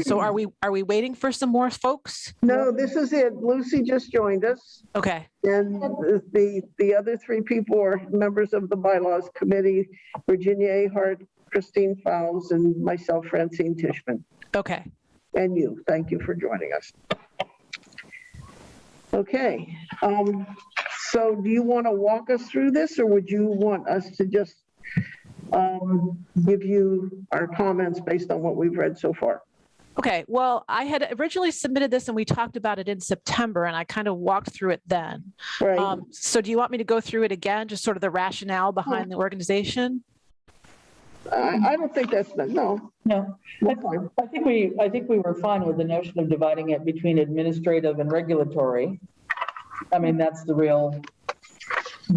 So are we waiting for some more folks? No, this is it. Lucy just joined us. Okay. And the other three people are members of the bylaws committee, Virginia A. Hart, Christine Fowles, and myself, Francine Tishman. Okay. And you. Thank you for joining us. Okay. So do you want to walk us through this, or would you want us to just give you our comments based on what we've read so far? Okay, well, I had originally submitted this and we talked about it in September and I kind of walked through it then. Right. So do you want me to go through it again, just sort of the rationale behind the organization? I don't think that's, no. No, I think we were fine with the notion of dividing it between administrative and regulatory. I mean, that's the real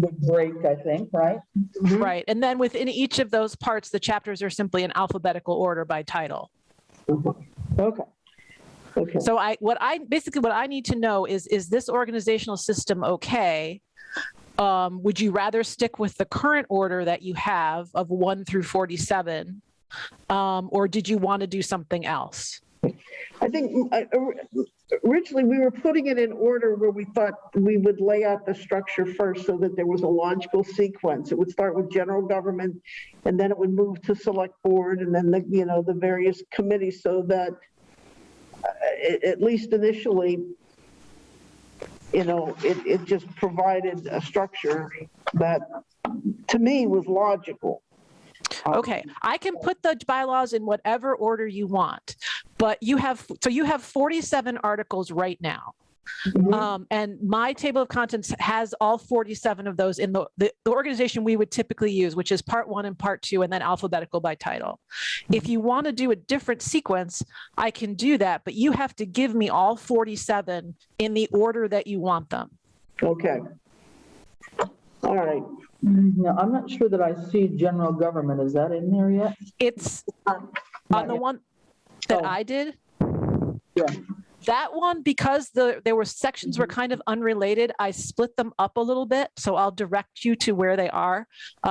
big break, I think, right? Right, and then within each of those parts, the chapters are simply in alphabetical order by title. Okay. Okay. So what I need to know is this organizational system okay? Would you rather stick with the current order that you have of 1 through 47, or did you want to do something else? I think originally we were putting it in order where we thought we would lay out the structure first so that there was a logical sequence. It would start with general government, and then it would move to select board, and then the various committees, so that at least initially, it just provided a structure that to me was logical. Okay, I can put the bylaws in whatever order you want, but you have 47 articles right now. Mhm. And my table of contents has all 47 of those in the organization we would typically use, which is part 1 and part 2, and then alphabetical by title. If you want to do a different sequence, I can do that, but you have to give me all 47 in the order that you want them. Okay. All right. No, I'm not sure that I see general government. Is that in there yet? It's on the one that I did. Yeah. That one, because there were sections were kind of unrelated, I split them up a little bit. So I'll direct you to where they are.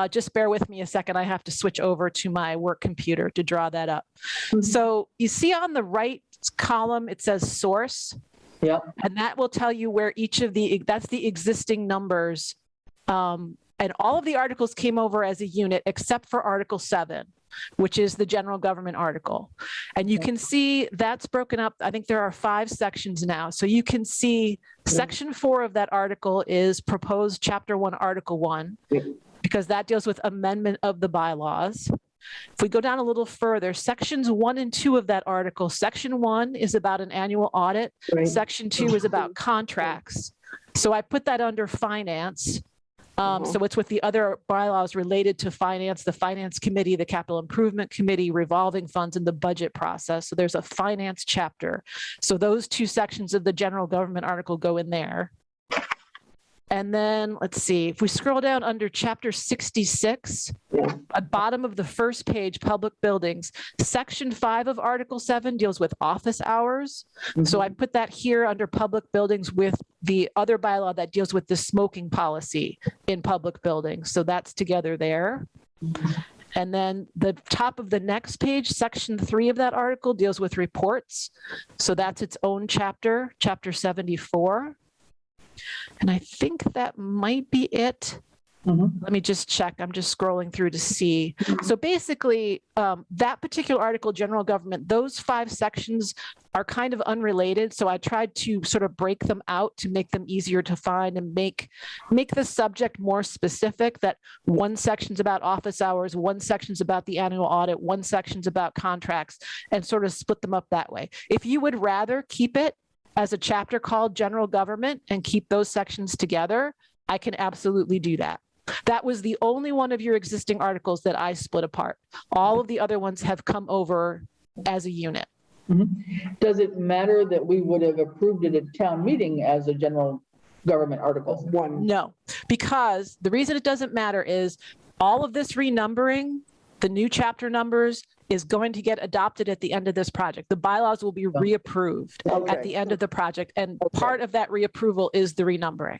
Just bear with me a second. I have to switch over to my work computer to draw that up. So you see on the right column, it says source. Yep. And that will tell you where each of that's the existing numbers. And all of the articles came over as a unit except for Article 7, which is the general government article. And you can see that's broken up. I think there are 5 sections now. So you can see section 4 of that article is proposed chapter 1, article 1, because that deals with amendment of the bylaws. If we go down a little further, sections 1 and 2 of that article, section 1 is about an annual audit. Right. Section 2 is about contracts. So I put that under finance. So it's with the other bylaws related to finance, the finance committee, the capital improvement committee, revolving funds, and the budget process. So there's a finance chapter. So those 2 sections of the general government article go in there. And then let's see, if we scroll down under chapter 66, at bottom of the first page, public buildings, section 5 of article 7 deals with office hours. So I put that here under public buildings with the other bylaw that deals with the smoking policy in public buildings. So that's together there. And then the top of the next page, section 3 of that article deals with reports. So that's its own chapter, chapter 74. And I think that might be it. Let me just check. I'm just scrolling through to see. So basically, that particular article, general government, those 5 sections are kind of unrelated. So I tried to sort of break them out to make them easier to find and make the subject more specific, that one section's about office hours, one section's about the annual audit, one section's about contracts, and sort of split them up that way. If you would rather keep it as a chapter called general government and keep those sections together, I can absolutely do that. That was the only one of your existing articles that I split apart. All of the other ones have come over as a unit. Does it matter that we would have approved it at town meeting as a general government article? No, because the reason it doesn't matter is all of this renumbering, the new chapter numbers, is going to get adopted at the end of this project. The bylaws will be reapproved at the end of the project, and part of that reapproval is the renumbering.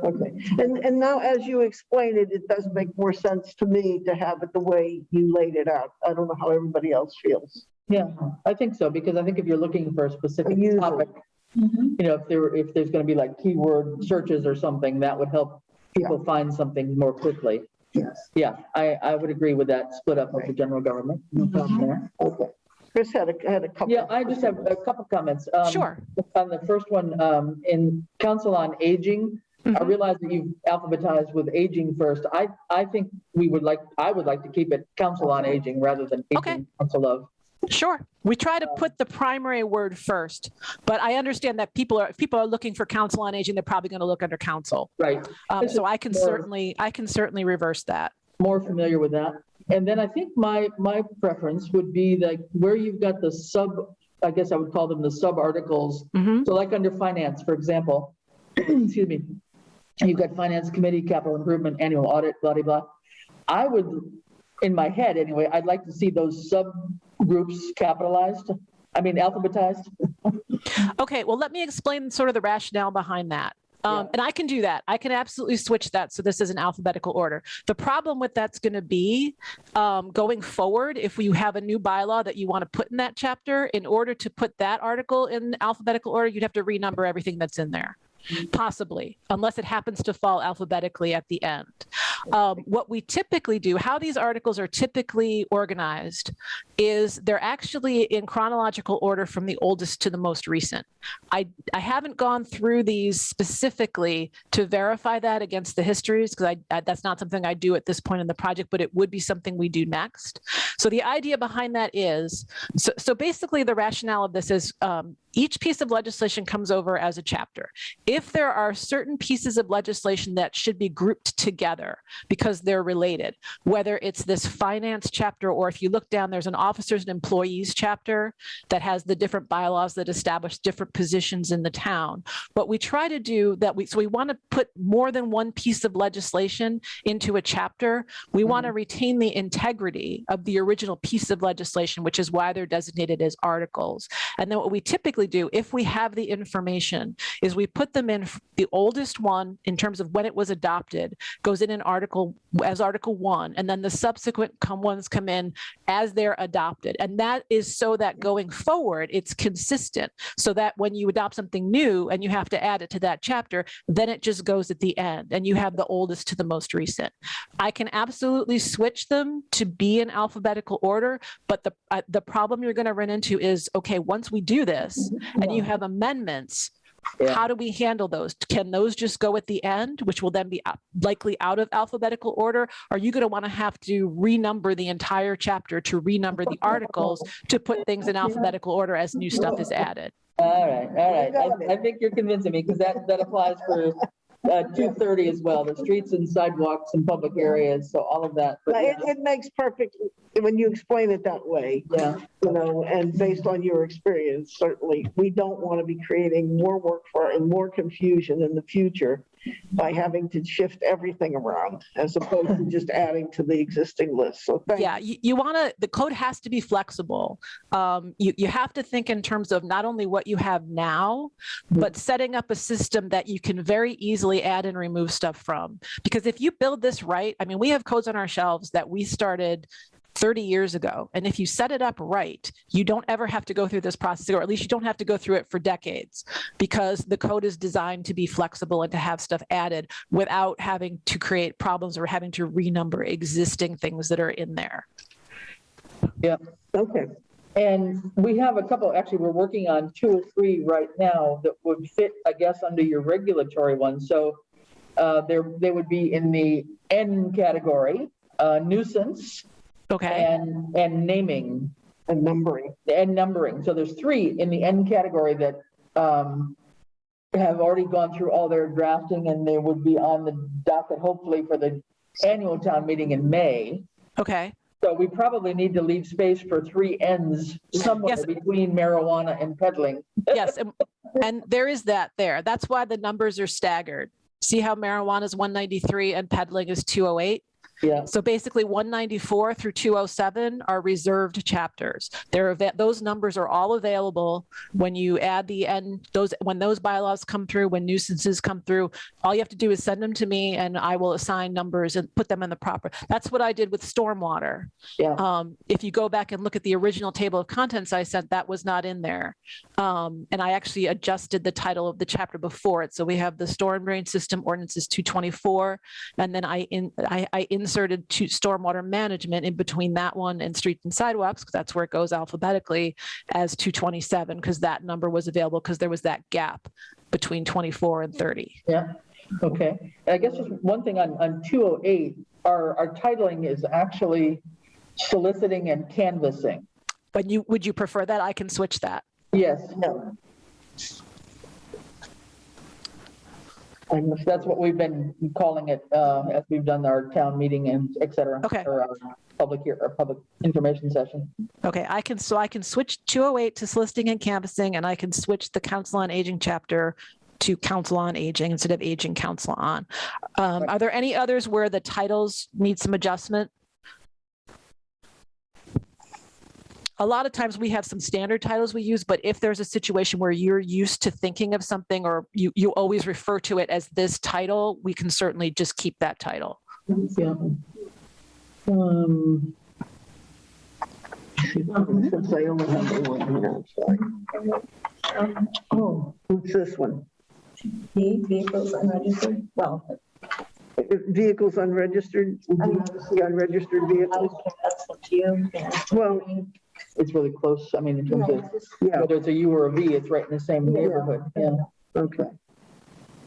Okay. And now, as you explained it, it does make more sense to me to have it the way you laid it out. I don't know how everybody else feels. Yeah, I think so, because I think if you're looking for a specific User. topic, you know, if there's going to be like keyword searches or something, that would help people find something more quickly. Yes. Yeah, I would agree with that split up of the general government. No problem there. Okay. Chris had a couple. Yeah, I just have a couple comments. Sure. On the first one, in Council on Aging, I realize that you've alphabetized with aging first. I think I would like to keep it Council on Aging rather than Aging Council of. Sure. We try to put the primary word first, but I understand that if people are looking for council on aging, they're probably going to look under council. Right. So I can certainly reverse that. More familiar with that. And then I think my preference would be like where you've got the I guess I would call them the sub articles. So like under finance, for example, excuse me, you've got finance committee, capital improvement, annual audit, blah, blah, blah. I would, in my head anyway, I'd like to see those subgroups capitalized. I mean, alphabetized. Okay, well, let me explain sort of the rationale behind that. And I can do that. I can absolutely switch that. So this is in alphabetical order. The problem with that's going to be going forward, if you have a new bylaw that you want to put in that chapter, in order to put that article in alphabetical order, you'd have to renumber everything that's in there. Possibly, unless it happens to fall alphabetically at the end. What we typically do, how these articles are typically organized, is they're actually in chronological order from the oldest to the most recent. I haven't gone through these specifically to verify that against the histories, because that's not something I do at this point in the project, but it would be something we do next. So the idea behind that is, so basically the rationale of this is each piece of legislation comes over as a chapter. If there are certain pieces of legislation that should be grouped together because they're related, whether it's this finance chapter, or if you look down, there's an officers and employees chapter that has the different bylaws that establish different positions in the town. What we try to do so we want to put more than one piece of legislation into a chapter. We want to retain the integrity of the original piece of legislation, which is why they're designated as articles. And then what we typically do, if we have the information, is we put them in the oldest one in terms of when it was adopted, goes in an article as Article 1, and then the subsequent ones come in as they're adopted. And that is so that going forward, it's consistent, so that when you adopt something new and you have to add it to that chapter, then it just goes at the end and you have the oldest to the most recent. I can absolutely switch them to be in alphabetical order, but the problem you're going to run into is, okay, once we do this and you have amendments, how do we handle those? Can those just go at the end, which will then be likely out of alphabetical order? Are you going to want to have to renumber the entire chapter to renumber the articles to put things in alphabetical order as new stuff is added? All right. I think you're convincing me, because that applies for 230 as well, the streets and sidewalks and public areas, so all of that. But it makes perfect, when you explain it that way, and based on your experience, certainly, we don't want to be creating more work and more confusion in the future by having to shift everything around, as opposed to just adding to the existing list. So you want to, the code has to be flexible. You have to think in terms of not only what you have now, but setting up a system that you can very easily add and remove stuff from. Because if you build this right, I mean, we have codes on our shelves that we started 30 years ago. And if you set it up right, you don't ever have to go through this process, or at least you don't have to go through it for decades, because the code is designed to be flexible and to have stuff added without having to create problems or having to renumber existing things that are in there. Yeah. Okay. And we have a couple, actually, we're working on 2 or 3 right now that would fit, I guess, under your regulatory one. So they would be in the N category, nuisance, and naming. And numbering. And numbering. So there's 3 in the N category that have already gone through all their drafting, and they would be on the docket, hopefully, for the annual town meeting in May. Okay. So we probably need to leave space for 3 N's somewhere between marijuana and peddling. Yes, and there is that there. That's why the numbers are staggered. See how marijuana is 193 and peddling is 208? Yeah. So basically 194 through 207 are reserved chapters. Those numbers are all available when you add the end, when those bylaws come through, when nuisances come through, all you have to do is send them to me and I will assign numbers and put them in the proper. That's what I did with stormwater. Yeah. If you go back and look at the original table of contents I sent, that was not in there. And I actually adjusted the title of the chapter before it. So we have the storm drain system ordinances 224, and then I inserted stormwater management in between that one and streets and sidewalks, because that's where it goes alphabetically, as 227, because that number was available because there was that gap between 24 and 30. Yeah. Okay. And I guess just one thing on 208, our titling is actually soliciting and canvassing. But would you prefer that? I can switch that. Yes. No. That's what we've been calling it as we've done our town meeting and et cetera. Okay. Or our public information session. Okay, I can switch 208 to soliciting and canvassing, and I can switch the Council on Aging chapter to Council on Aging instead of Aging Council on. Are there any others where the titles need some adjustment? A lot of times we have some standard titles we use, but if there's a situation where you're used to thinking of something or you always refer to it as this title, we can certainly just keep that title. Yeah. Since I only have the one here, I'm sorry. Oh, what's this one? Vehicles unregistered, well, Vehicles unregistered, the unregistered vehicles. that's up to you. Yeah. Well, It's really close. I mean, in terms of yeah, whether it's a U or a V, it's right in the same neighborhood. Yeah. okay.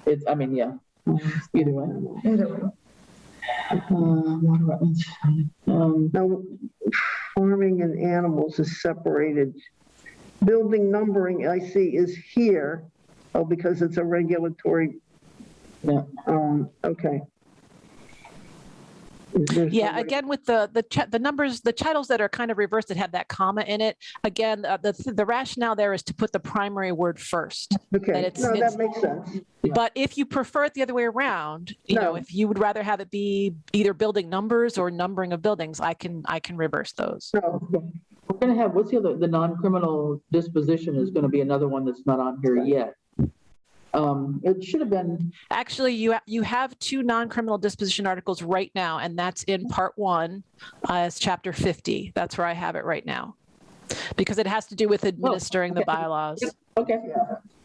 It's, I mean, yeah, either way. Either way. Water wetlands. Now, farming and animals is separated. Building numbering, I see, is here. Oh, because it's a regulatory, Yeah. okay. Yeah, again, with the numbers, the titles that are kind of reversed that have that comma in it, again, the rationale there is to put the primary word first. Okay, it's- no, it's- that makes sense. But if you prefer it the other way around, you know, No. if you would rather have it be either building numbers or numbering of buildings, I can reverse those. No, We're going to have, what's the other, the non-criminal disposition is going to be another one that's not on here yet. It should have been, Actually, you have two non-criminal disposition articles right now, and that's in part 1 as chapter 50. That's where I have it right now. Because it has to do with administering the okay. bylaws. okay.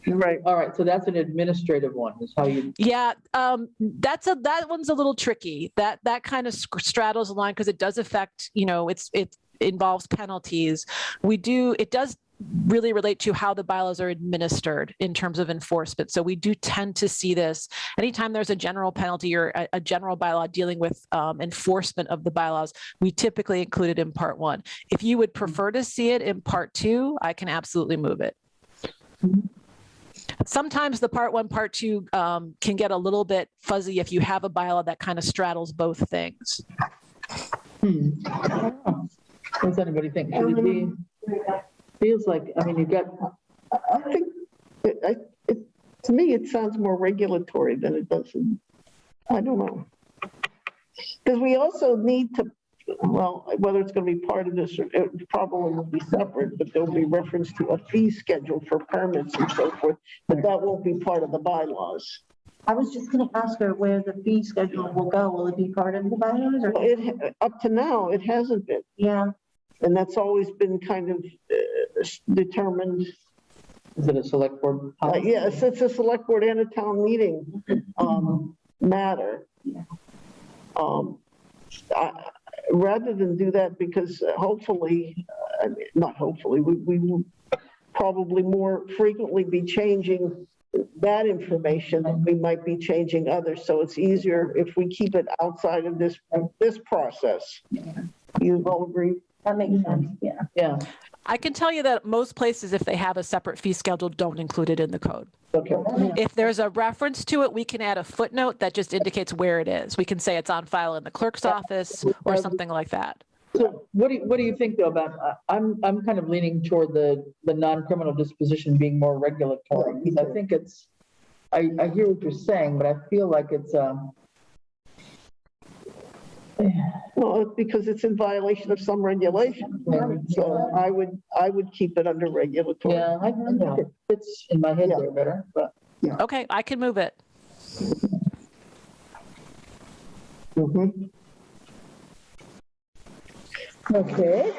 right. All right. So that's an administrative one is how you, Yeah, that one's a little tricky. That kind of straddles the line because it does affect, you know, it involves penalties. It does really relate to how the bylaws are administered in terms of enforcement. So we do tend to see this anytime there's a general penalty or a general bylaw dealing with enforcement of the bylaws, we typically include it in part 1. If you would prefer to see it in part 2, I can absolutely move it. Sometimes the part 1, part 2 can get a little bit fuzzy if you have a bylaw that kind of straddles both things. what does anybody think? Should it be, feels like, I mean, you got, I think, to me, it sounds more regulatory than it does. I don't know. Because we also need to, well, whether it's going to be part of this, or it probably will be separate, but there'll be reference to a fee schedule for permits and so forth, but that won't be part of the bylaws. I was just gonna ask her where the fee schedule will go. Will it be part of the bylaws or? Up to now, it hasn't been. Yeah, And that's always been kind of determined. is it a select board? policy? Yes, it's a select board and a town meeting matter. Rather than do that, because hopefully, not hopefully, we will probably more frequently be changing that information than we might be changing others. So it's easier if we keep it outside of this process. You all agree? that makes sense, yeah. Yeah. I can tell you that most places, if they have a separate fee schedule, don't include it in the code. Okay. If there's a reference to it, we can add a footnote that just indicates where it is. We can say it's on file in the clerk's office or something like that. So what do you think though about, I'm kind of leaning toward the non-criminal disposition being more regulatory. Because I think it's, I hear what you're saying, but I feel like it's, Well, it's because it's in violation of some regulation. So I would keep it under regulatory. Yeah, I know. It fits in my head Yeah. there better, but. Okay, I can move it. Mhm. Okay,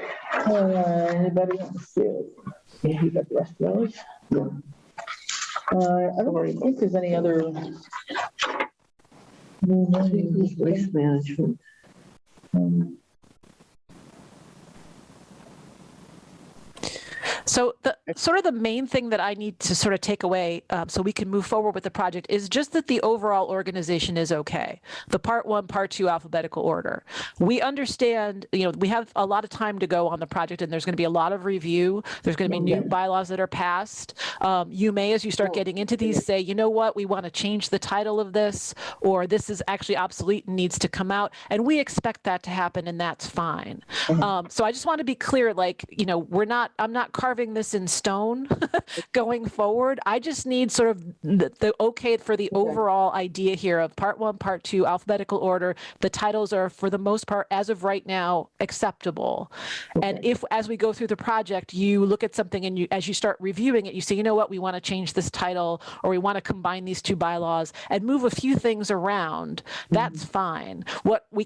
anybody else? Yeah, you got the rest of those? I don't think there's any other. Waste management. So the sort of the main thing that I need to sort of take away so we can move forward with the project is just that the overall organization is okay. The part 1, part 2 alphabetical order. We understand, we have a lot of time to go on the project and there's going to be a lot of review. There's going to be new bylaws that are passed. You may, as you start getting into these, say, you know what, we want to change the title of this, or this is actually obsolete and needs to come out. And we expect that to happen and that's fine. So I just want to be clear, like, I'm not carving this in stone going forward. I just need sort of the okay for the overall idea here of part 1, part 2, alphabetical order. The titles are, for the most part, as of right now, acceptable. And if, as we go through the project, you look at something and as you start reviewing it, you say, you know what, we want to change this title, or we want to combine these 2 bylaws and move a few things around, that's fine. What we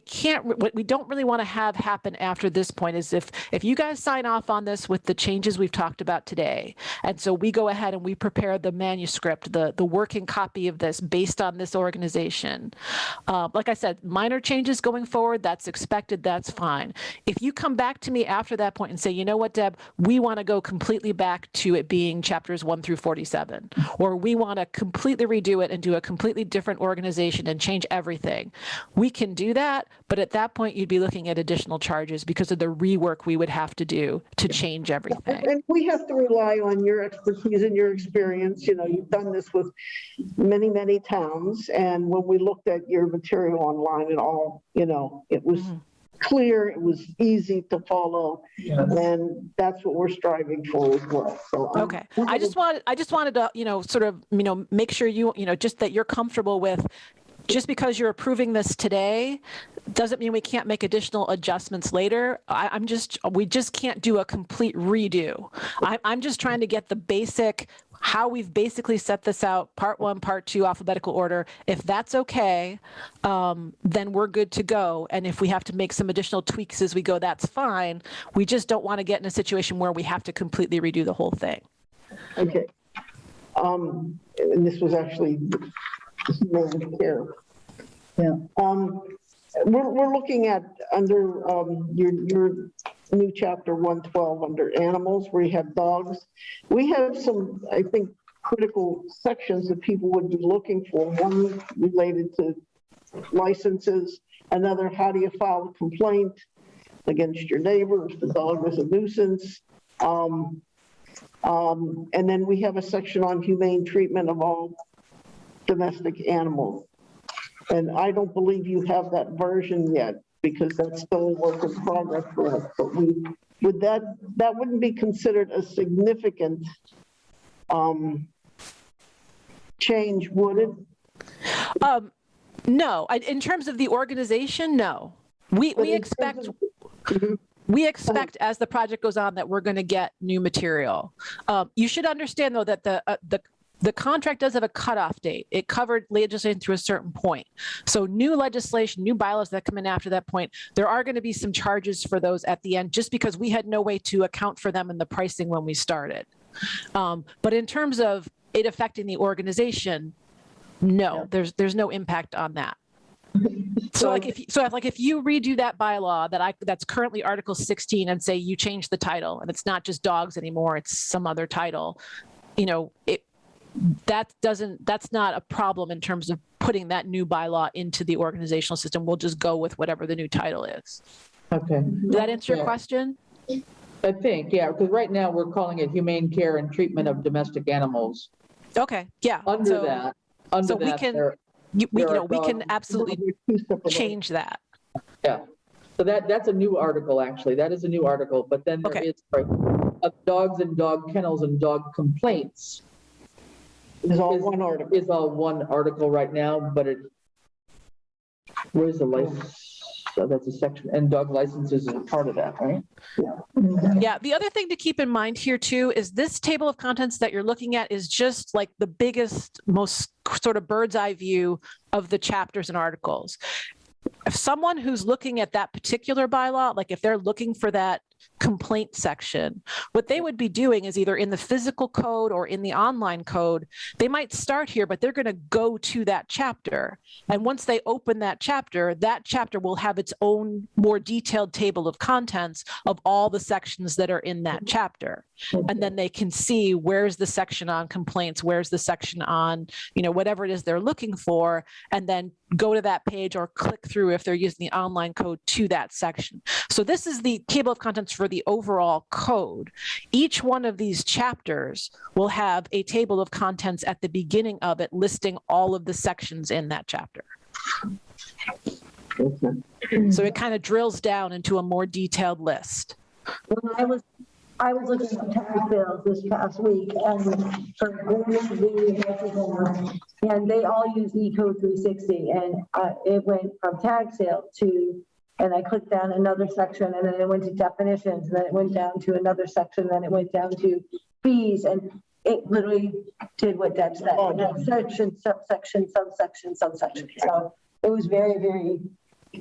don't really want to have happen after this point is if you guys sign off on this with the changes we've talked about today, and so we go ahead and we prepare the manuscript, the working copy of this based on this organization. Like I said, minor changes going forward, that's expected, that's fine. If you come back to me after that point and say, you know what, Deb, we want to go completely back to it being chapters 1 through 47, or we want to completely redo it and do a completely different organization and change everything, we can do that. But at that point, you'd be looking at additional charges because of the rework we would have to do to change everything. And we have to rely on your expertise and your experience. You've done this with many, many towns. And when we looked at your material online and all, it was clear, it was easy to follow. And that's what we're striving for as well. So okay. I just wanted to, sort of, make sure just that you're comfortable with, just because you're approving this today doesn't mean we can't make additional adjustments later. We just can't do a complete redo. I'm just trying to get the basic, how we've basically set this out, part 1, part 2, alphabetical order. If that's okay, then we're good to go. And if we have to make some additional tweaks as we go, that's fine. We just don't want to get in a situation where we have to completely redo the whole thing. Okay. And this was actually care. Yeah. We're looking at under your new chapter 112 under animals, where you have dogs. We have some, I think, critical sections that people would be looking for. One related to licenses, another, how do you file a complaint against your neighbor if the dog is a nuisance? And then we have a section on humane treatment of all domestic animals. And I don't believe you have that version yet, because that's still a work in progress for us. But that wouldn't be considered a significant change, would it? No, in terms of the organization, no. We expect as the project goes on that we're going to get new material. You should understand, though, that the contract does have a cutoff date. It covered legislation through a certain point. So new legislation, new bylaws that come in after that point, there are going to be some charges for those at the end, just because we had no way to account for them in the pricing when we started. But in terms of it affecting the organization, no, there's no impact on that. So if you redo that bylaw that's currently Article 16 and say you change the title and it's not just dogs anymore, it's some other title, that's not a problem in terms of putting that new bylaw into the organizational system. We'll just go with whatever the new title is. Okay. Did that answer your question? I think, yeah, because right now we're calling it humane care and treatment of domestic animals. Okay, yeah. Under that, we can absolutely change that. Yeah. So that's a new article, actually. That is a new article. But then there is dogs and dog kennels and dog complaints. Is all one article. Is all one article right now, but where's the license? So that's a section, and dog licenses is a part of that, right? Yeah, the other thing to keep in mind here too is this table of contents that you're looking at is just like the biggest, most sort of bird's eye view of the chapters and articles. If someone who's looking at that particular bylaw, like if they're looking for that complaint section, what they would be doing is either in the physical code or in the online code, they might start here, but they're going to go to that chapter. And once they open that chapter will have its own more detailed table of contents of all the sections that are in that chapter. And then they can see where's the section on complaints, where's the section on, whatever it is they're looking for, and then go to that page or click through if they're using the online code to that section. So this is the table of contents for the overall code. Each one of these chapters will have a table of contents at the beginning of it listing all of the sections in that chapter. So it kind of drills down into a more detailed list. When I was looking at tax bills this past week and for and they all use E-code 360, and it went from tag sale to, and I clicked down another section, and then it went to definitions, and then it went down to another section, then it went down to fees, and it literally did what Deb said. Section, subsection, subsection, subsection. So it was very, very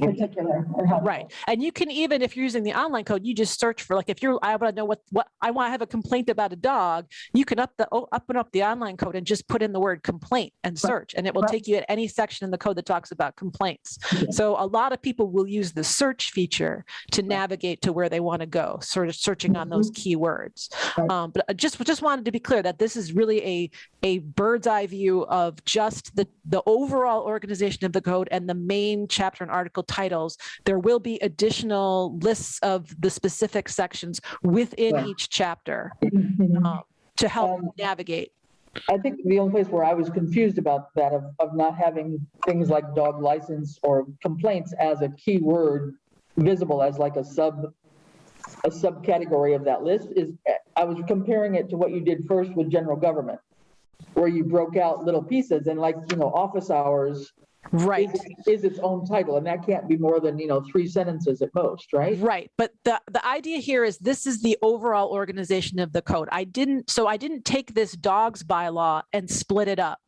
particular. Right. And you can even, if you're using the online code, you just search for, like, if I want to know what I want to have a complaint about a dog, you can open up the online code and just put in the word complaint and search, and it will take you at any section in the code that talks about complaints. So a lot of people will use the search feature to navigate to where they want to go, sort of searching on those keywords. But I just wanted to be clear that this is really a bird's eye view of just the overall organization of the code and the main chapter and article titles. There will be additional lists of the specific sections within each chapter to help navigate. I think the only place where I was confused about that of not having things like dog license or complaints as a keyword visible as like a subcategory of that list is I was comparing it to what you did first with general government, where you broke out little pieces, and like, office hours is its own title, and that can't be more than 3 sentences at most, right? Right. But the idea here is this is the overall organization of the code. I didn't take this dogs bylaw and split it up.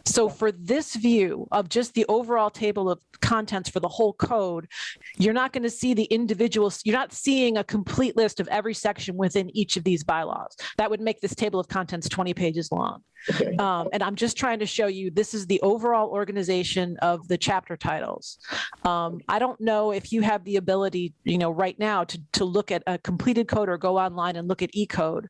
So for this view of just the overall table of contents for the whole code, you're not going to see the individuals. You're not seeing a complete list of every section within each of these bylaws. That would make this table of contents 20 pages long. Okay. And I'm just trying to show you this is the overall organization of the chapter titles. I don't know if you have the ability, right now to look at a completed code or go online and look at E-code.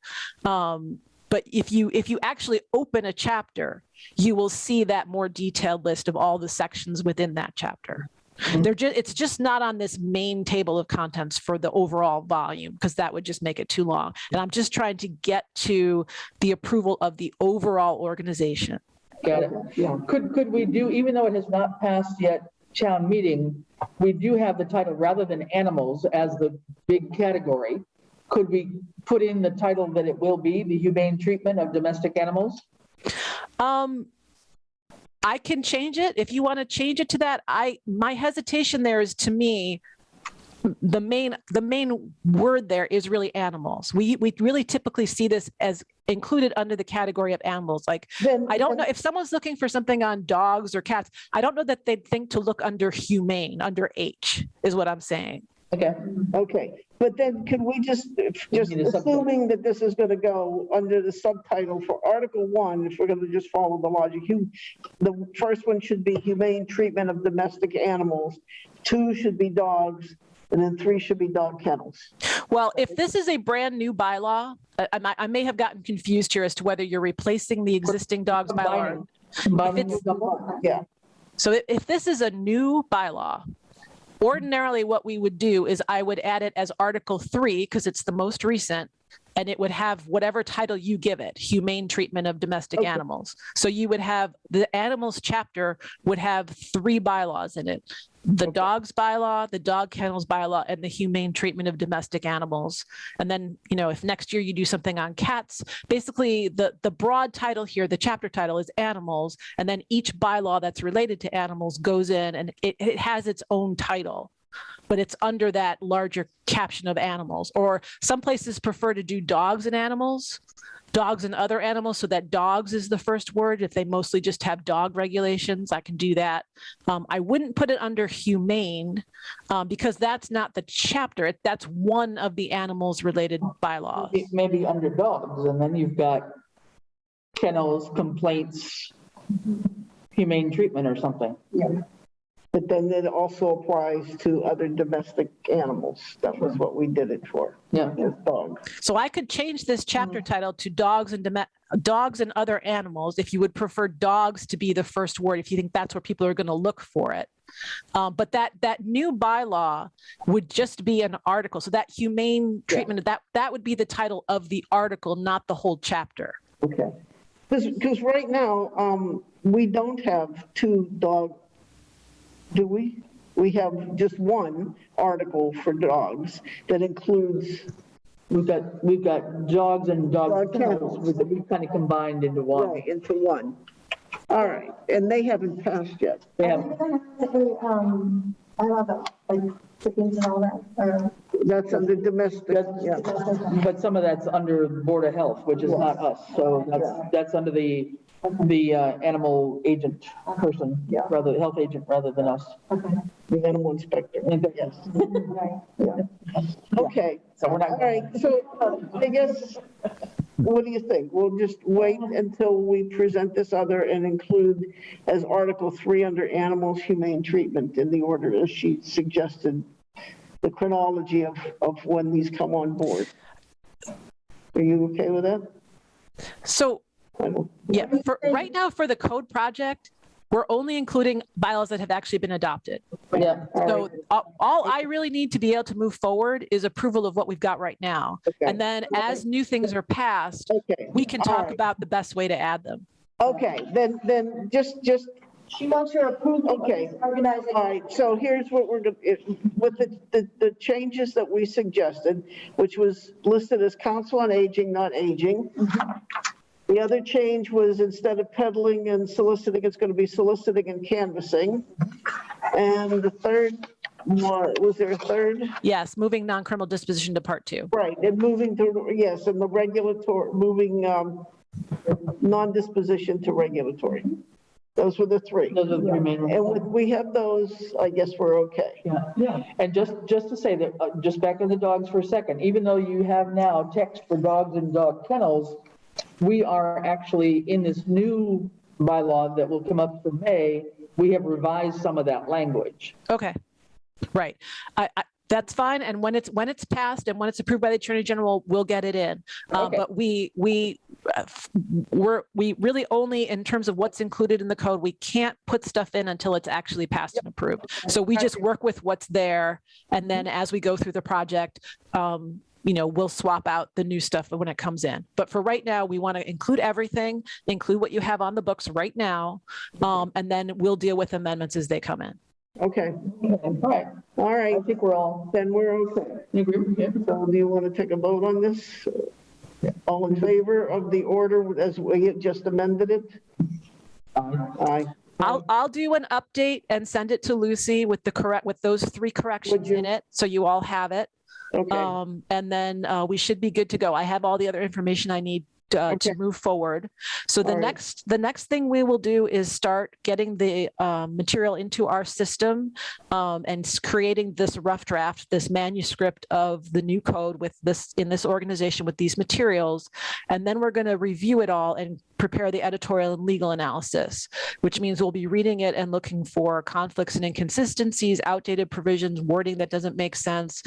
But if you actually open a chapter, you will see that more detailed list of all the sections within that chapter. It's just not on this main table of contents for the overall volume, because that would just make it too long. And I'm just trying to get to the approval of the overall organization. Got it. Yeah. Could we do, even though it has not passed yet town meeting, we do have the title rather than animals as the big category. Could we put in the title that it will be, the humane treatment of domestic animals? I can change it. If you want to change it to that, my hesitation there is, to me, the main word there is really animals. We really typically see this as included under the category of animals. Like, I don't know if someone's looking for something on dogs or cats, I don't know that they'd think to look under humane, under H, is what I'm saying. Okay. But then can we just assuming that this is going to go under the subtitle for Article 1, if we're going to just follow the logic, the first one should be humane treatment of domestic animals, 2 should be dogs, and then 3 should be dog kennels. Well, if this is a brand new bylaw, I may have gotten confused here as to whether you're replacing the existing dogs bylaw. Yeah. So if this is a new bylaw, ordinarily what we would do is I would add it as Article 3 because it's the most recent, and it would have whatever title you give it, humane treatment of domestic animals. So you would have the animals chapter would have 3 bylaws in it: the dogs bylaw, the dog kennels bylaw, and the humane treatment of domestic animals. And then, if next year you do something on cats, basically the broad title here, the chapter title, is animals, and then each bylaw that's related to animals goes in and it has its own title. but it's under that larger caption of animals. Or some places prefer to do dogs and animals, dogs and other animals, so that dogs is the first word. If they mostly just have dog regulations, I can do that. I wouldn't put it under humane because that's not the chapter. That's one of the animals related bylaws. Maybe under dogs, and then you've got kennels, complaints, humane treatment or something. Yeah. But then it also applies to other domestic animals. That was what we did it for. Yeah. With dogs. So I could change this chapter title to dogs and other animals if you would prefer dogs to be the first word, if you think that's where people are going to look for it. But that new bylaw would just be an article. So that humane treatment, that would be the title of the article, not the whole chapter. Okay. Because right now, we don't have two dog, do we? We have just one article for dogs that includes. We've got dogs and dog kennels that we kind of combined into one. Right, into one. All right, and they haven't passed yet. They have, I love it, like chickens and all that. That's under domestic, yeah. but some of that's under Board of Health, which is not us. So that's under the animal agent person, rather health agent rather than us. Okay. The animal inspector. Yes. Right. Yeah. Okay. So we're not. All right, so I guess, what do you think? We'll just wait until we present this other and include as Article 3 under animals humane treatment in the order as she suggested, the chronology of when these come on board. Are you okay with that? So yeah, for right now for the code project, we're only including bylaws that have actually been adopted. Yeah. So all I really need to be able to move forward is approval of what we've got right now. Okay. And then as new things are passed, Okay. we can All talk right. about the best way to add them. Okay, then just, She wants your approval. Okay. Organizing. all right, so here's what we're going to, with the changes that we suggested, which was listed as council on aging, not aging. The other change was instead of peddling and soliciting, it's going to be soliciting and canvassing. And the third, was there a third? Yes, moving non-criminal disposition to part 2. Right, and moving to, yes, and the regulatory, moving non-disposition to regulatory. Those were the three. Those are the three main ones. And when we have those, I guess we're okay. Yeah. And just to say that, just back on the dogs for a second, even though you have now text for dogs and dog kennels, we are actually in this new bylaw that will come up for May, we have revised some of that language. Okay, right. That's fine. And when it's passed and when it's approved by the Attorney General, we'll get it in. Okay. But we really only, in terms of what's included in the code, we can't put stuff in until it's actually passed and approved. So we just work with what's there. And then as we go through the project, we'll swap out the new stuff when it comes in. But for right now, we want to include everything, include what you have on the books right now, and then we'll deal with amendments as they come in. Okay, All right. all I think we're all, then we're okay. you agree? Yeah. So do you want to take a vote on this? All in favor of the order as we just amended it? Aye. I'll do an update and send it to Lucy with those 3 corrections in it, so you all have it. Okay, And then we should be good to go. I have all the other information I need to move forward. So the All right. next thing we will do is start getting the material into our system and creating this rough draft, this manuscript of the new code with this in this organization with these materials. And then we're going to review it all and prepare the editorial and legal analysis, which means we'll be reading it and looking for conflicts and inconsistencies, outdated provisions, wording that doesn't make sense,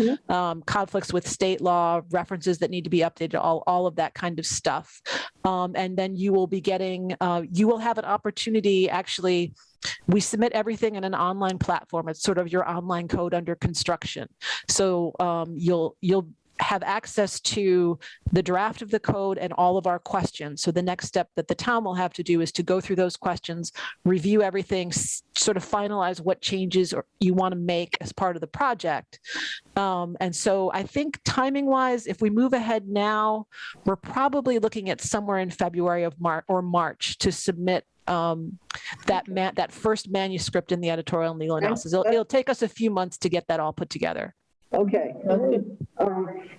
conflicts with state law, references that need to be updated, all of that kind of stuff. And then you will be getting, you will have an opportunity, actually, we submit everything in an online platform. It's sort of your online code under construction. So you'll have access to the draft of the code and all of our questions. So the next step that the town will have to do is to go through those questions, review everything, sort of finalize what changes you want to make as part of the project. And so I think timing wise, if we move ahead now, we're probably looking at somewhere in February or March to submit that first manuscript in the editorial and legal analysis. It'll take us a few months to get that all put together. Okay.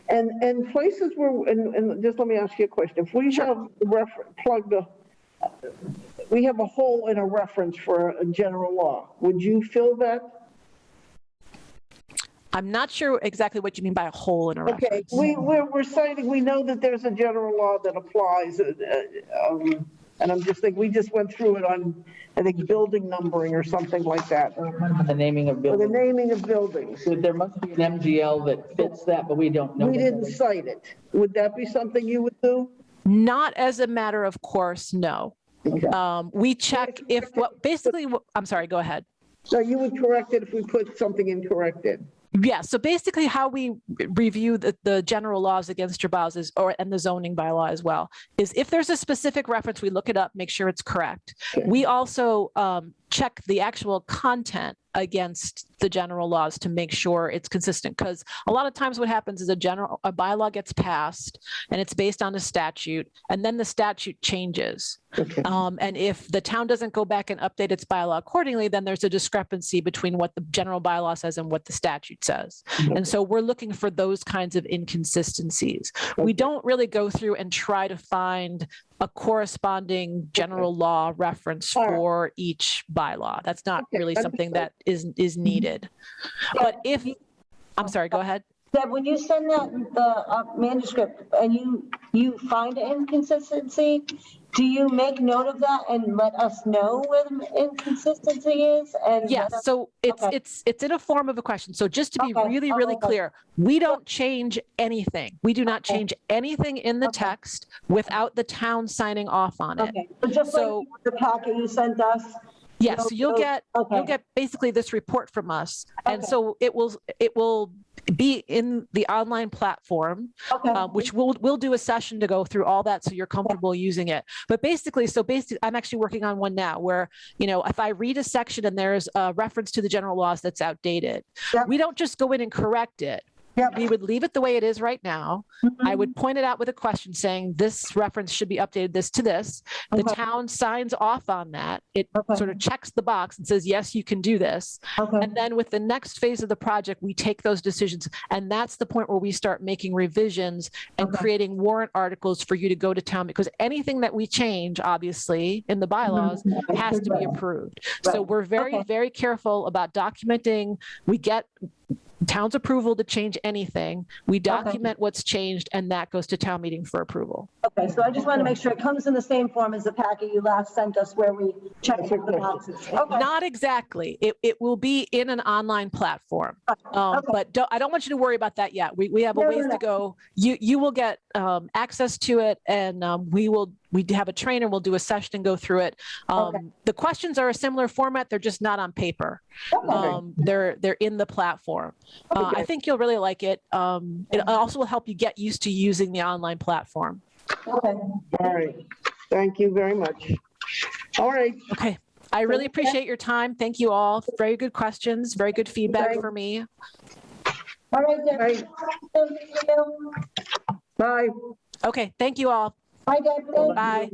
And places where, and just let me ask you a question. If we have we have a hole in a reference for a general law, would you fill that? I'm not sure exactly what you mean by a hole in a reference. Okay, we're citing, we know that there's a general law that applies, and I'm just thinking, we just went through it on, I think, building numbering or something like that. The naming of Or the buildings. naming of buildings. So there must be an MGL that fits that, but we don't know. We didn't cite it. Would that be something you would do? Not as a matter of course, no. Okay. We check if I'm sorry, go ahead. So you would correct it if we put something incorrect in? Yeah, so basically how we review the general laws against your bylaws and the zoning bylaw as well, is if there's a specific reference, we look it up, make sure it's correct. Okay. We also check the actual content against the general laws to make sure it's consistent, because a lot of times what happens is a bylaw gets passed and it's based on a statute, and then the statute changes. Okay. And if the town doesn't go back and update its bylaw accordingly, then there's a discrepancy between what the general bylaw says and what the statute says. And so we're looking for those kinds of inconsistencies. We don't really go through and try to find a corresponding general law reference for each bylaw. That's not really something that is needed. But if, I'm sorry, go ahead. Deb, when you send the manuscript and you find an inconsistency, do you make note of that and let us know where the inconsistency is? And yes, so it's in a form of a question. So just to be really clear, we don't change anything. We do not change anything in the text without the town signing off on it. Okay, but just like the packet you sent us. Yes, so you'll get basically this report from us, and so it will be in the online platform, which we'll do a session to go through all that so you're comfortable using it. But basically, I'm actually working on one now where, if I read a section and there's a reference to the general laws that's outdated, we don't just go in and correct it. We would leave it the way it is right now. I would point it out with a question saying this reference should be updated this to this. The town signs off on that. It sort of checks the box and says, yes, you can do this. And then with the next phase of the project, we take those decisions. And that's the point where we start making revisions and creating warrant articles for you to go to town, because anything that we change, obviously, in the bylaws has to be approved. So we're very, very careful about documenting. We get town's approval to change anything. We document what's changed, and that goes to town meeting for approval. Okay, so I just want to make sure it comes in the same form as the packet you last sent us where we checked the boxes. Not exactly. It will be in an online platform, but I don't want you to worry about that yet. We have a ways to go. You will get access to it, and we have a trainer. We'll do a session and go through it. The questions are a similar format. They're just not on paper. They're in the platform. I think you'll really like it. It also will help you get used to using the online platform. All right. Thank you very much. All right. Okay. I really appreciate your time. Thank you all. Very good questions. Very good feedback for me. All right, Deb. Bye. Okay. Thank you all. Bye, Deb. Bye.